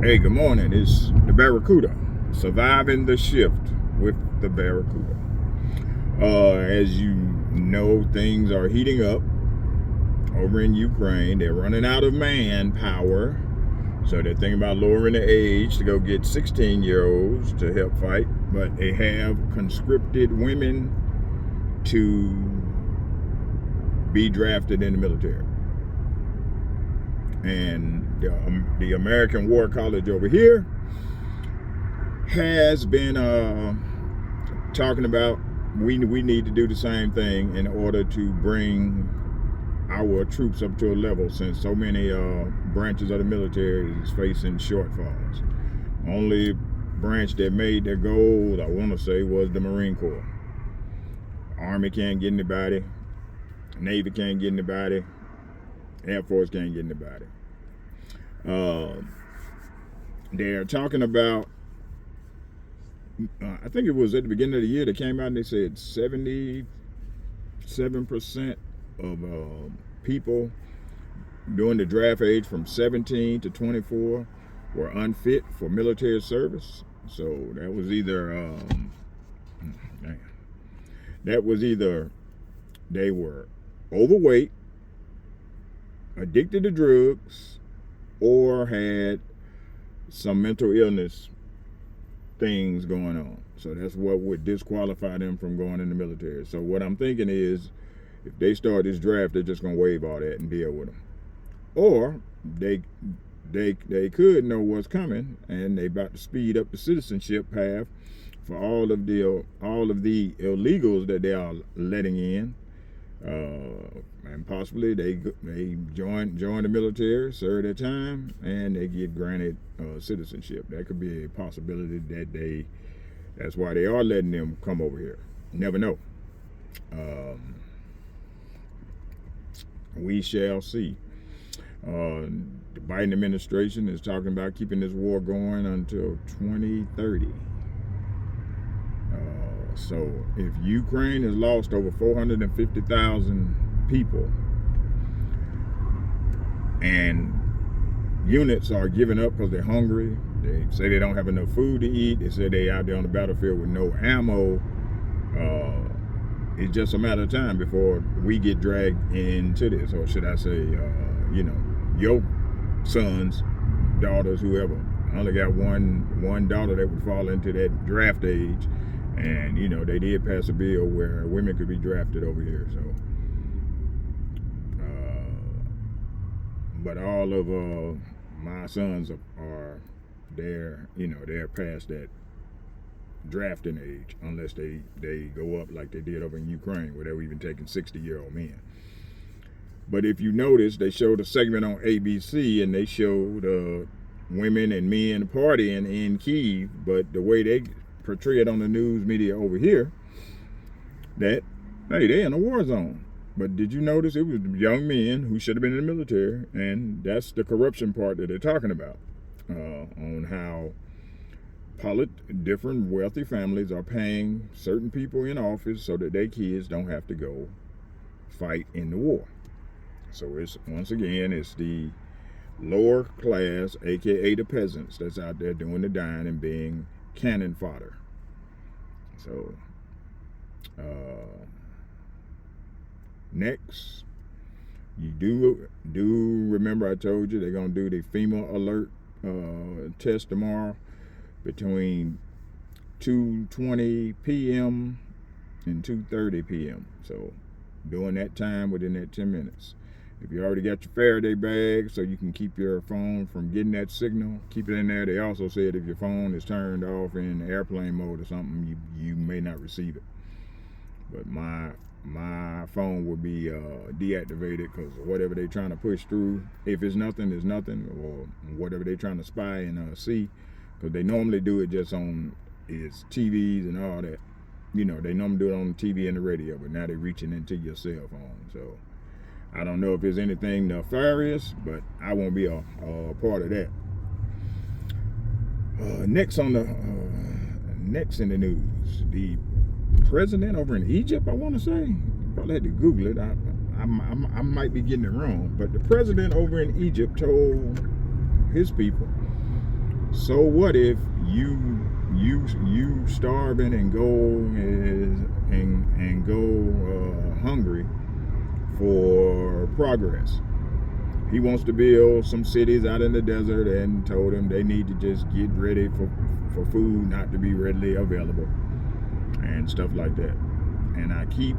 Hey, good morning. It's the Barracuda. Surviving the shift with the Barracuda. As you know, things are heating up over in Ukraine. They're running out of manpower. So they're thinking about lowering the age to go get 16-year-olds to help fight. But they have conscripted women to be drafted in the military. And the American War College over here has been talking about we need to do the same thing in order to bring our troops up to a level, since so many branches of the military is facing shortfalls. Only branch that made their goals, I want to say, was the Marine Corps. Army can't get anybody. Navy can't get anybody. Air Force can't get anybody. They're talking about, I think it was at the beginning of the year, they came out and they said 77% of people during the draft age from 17 to 24 were unfit for military service. So that was either they were overweight, addicted to drugs, or had some mental illness things going on. So that's what would disqualify them from going in the military. So what I'm thinking is, if they start this draft, they're just gonna waive all that and deal with them. Or they could know what's coming, and they about to speed up the citizenship path for all of the illegals that they are letting in. And possibly they join the military, serve their time, and they get granted citizenship. That could be a possibility that that's why they are letting them come over here. Never know. We shall see. The Biden administration is talking about keeping this war going until 2030. So if Ukraine has lost over 450,000 people, and units are giving up because they're hungry, they say they don't have enough food to eat, they say they out there on the battlefield with no ammo, it's just a matter of time before we get dragged into this. Or should I say, your sons, daughters, whoever. I only got one daughter that would fall into that draft age. And, they did pass a bill where women could be drafted over here. So, but all of my sons they're past that drafting age, unless they go up like they did over in Ukraine, where they were even taking 60-year-old men. But if you notice, they showed a segment on ABC, and they showed women and men partying in Kyiv, but the way they portray it on the news media over here, that hey, they're in a war zone. But did you notice it was young men who should have been in the military? And that's the corruption part that they're talking about, on how different wealthy families are paying certain people in office so that their kids don't have to go fight in the war. So it's the lower class, aka the peasants, that's out there doing the dying and being cannon fodder. So next, you do remember I told you they're gonna do the FEMA alert test tomorrow between 2:20 p.m. and 2:30 p.m. So during that time, within that 10 minutes. If you already got your Faraday bag so you can keep your phone from getting that signal, keep it in there. They also said if your phone is turned off in airplane mode or something, you may not receive it. But my phone will be deactivated, because whatever they're trying to push through, if it's nothing, it's nothing, or whatever they're trying to spy and see, because they normally do it just on its TVs and all that. They normally do it on the TV and the radio, but now they're reaching into your cell phone. So I don't know if there's anything nefarious, but I won't be a part of that. Next in the news, the president over in Egypt, I want to say, probably had to Google it. I might be getting it wrong, but the president over in Egypt told his people So what if you starving and go hungry for progress? He wants to build some cities out in the desert and told them they need to just get ready for food not to be readily available and stuff like that. And I keep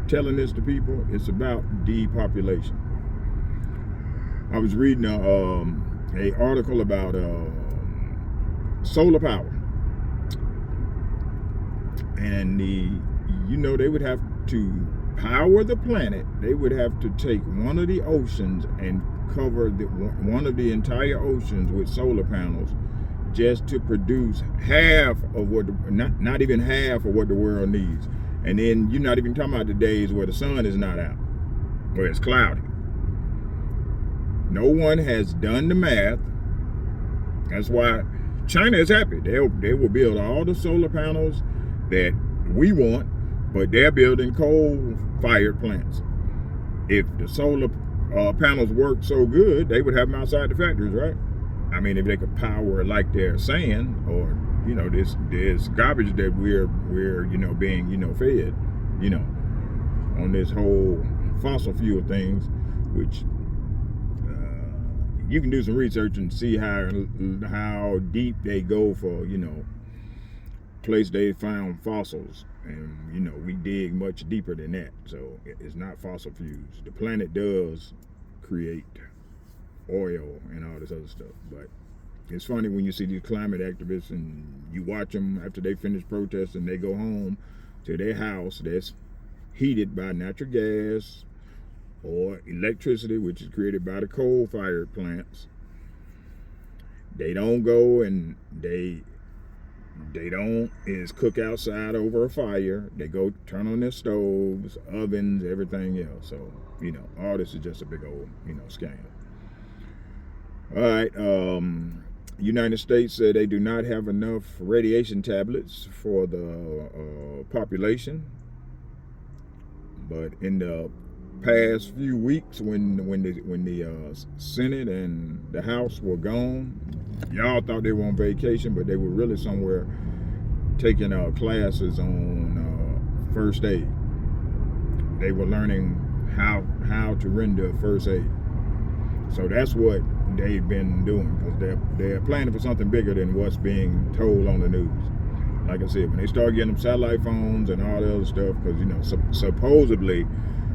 telling this to people, it's about depopulation. I was reading a article about solar power, and they would have to power the planet. They would have to take one of the oceans and cover one of the entire oceans with solar panels just to produce half of what not even half of what the world needs. And then you're not even talking about the days where the sun is not out, where it's cloudy. No one has done the math. That's why China is happy. They will build all the solar panels that we want, but they're building coal-fired plants. If the solar panels work so good, they would have them outside the factories, right? I mean, if they could power like they're saying, or this garbage that we're being fed, on this whole fossil fuel things, which you can do some research and see how deep they go for place they found fossils, and we dig much deeper than that. So it's not fossil fuels. The planet does create oil and all this other stuff, but it's funny when you see these climate activists and you watch them after they finish protesting, they go home to their house that's heated by natural gas or electricity, which is created by the coal-fired plants. They don't go and they don't cook outside over a fire. They go turn on their stoves, ovens, everything else. So all this is just a big old scam. All right. United States said they do not have enough radiation tablets for the population, but in the past few weeks, when the Senate and the House were gone, y'all thought they were on vacation, but they were really somewhere taking classes on first aid. They were learning how to render first aid. So that's what they've been doing, because they're planning for something bigger than what's being told on the news. Like I said, when they start getting them satellite phones and all the other stuff, because supposedly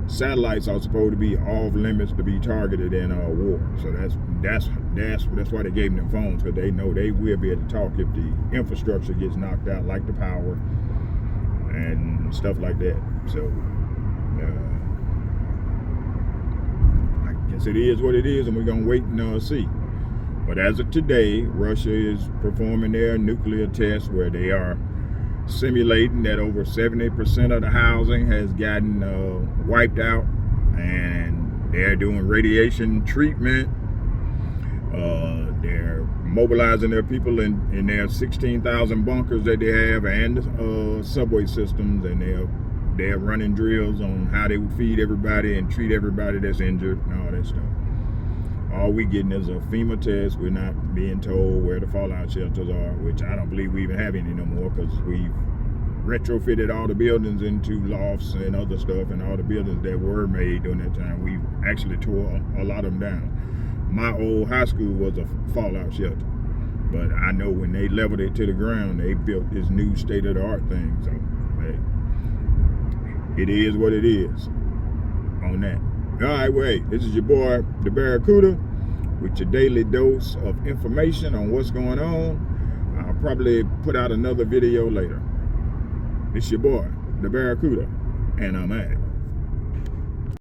satellites are supposed to be off limits to be targeted in a war. So that's why they gave them phones, because they know they will be able to talk if the infrastructure gets knocked out, like the power and stuff like that. So I guess it is what it is, and we're gonna wait and see. But as of today, Russia is performing their nuclear tests, where they are simulating that over 70% of the housing has gotten wiped out, and they're doing radiation treatment. They're mobilizing their people in their 16,000 bunkers that they have, and subway systems, and they're running drills on how they would feed everybody and treat everybody that's injured and all that stuff. All we getting is a FEMA test. We're not being told where the fallout shelters are, which I don't believe we even have any no more, because we've retrofitted all the buildings into lofts and other stuff, and all the buildings that were made during that time, we actually tore a lot of them down. My old high school was a fallout shelter, but I know when they leveled it to the ground, they built this new state-of-the-art thing. So hey, it is what it is on that. All right, wait, this is your boy, the Barracuda, with your daily dose of information on what's going on. I'll probably put out another video later. It's your boy, the Barracuda, and I'm at it.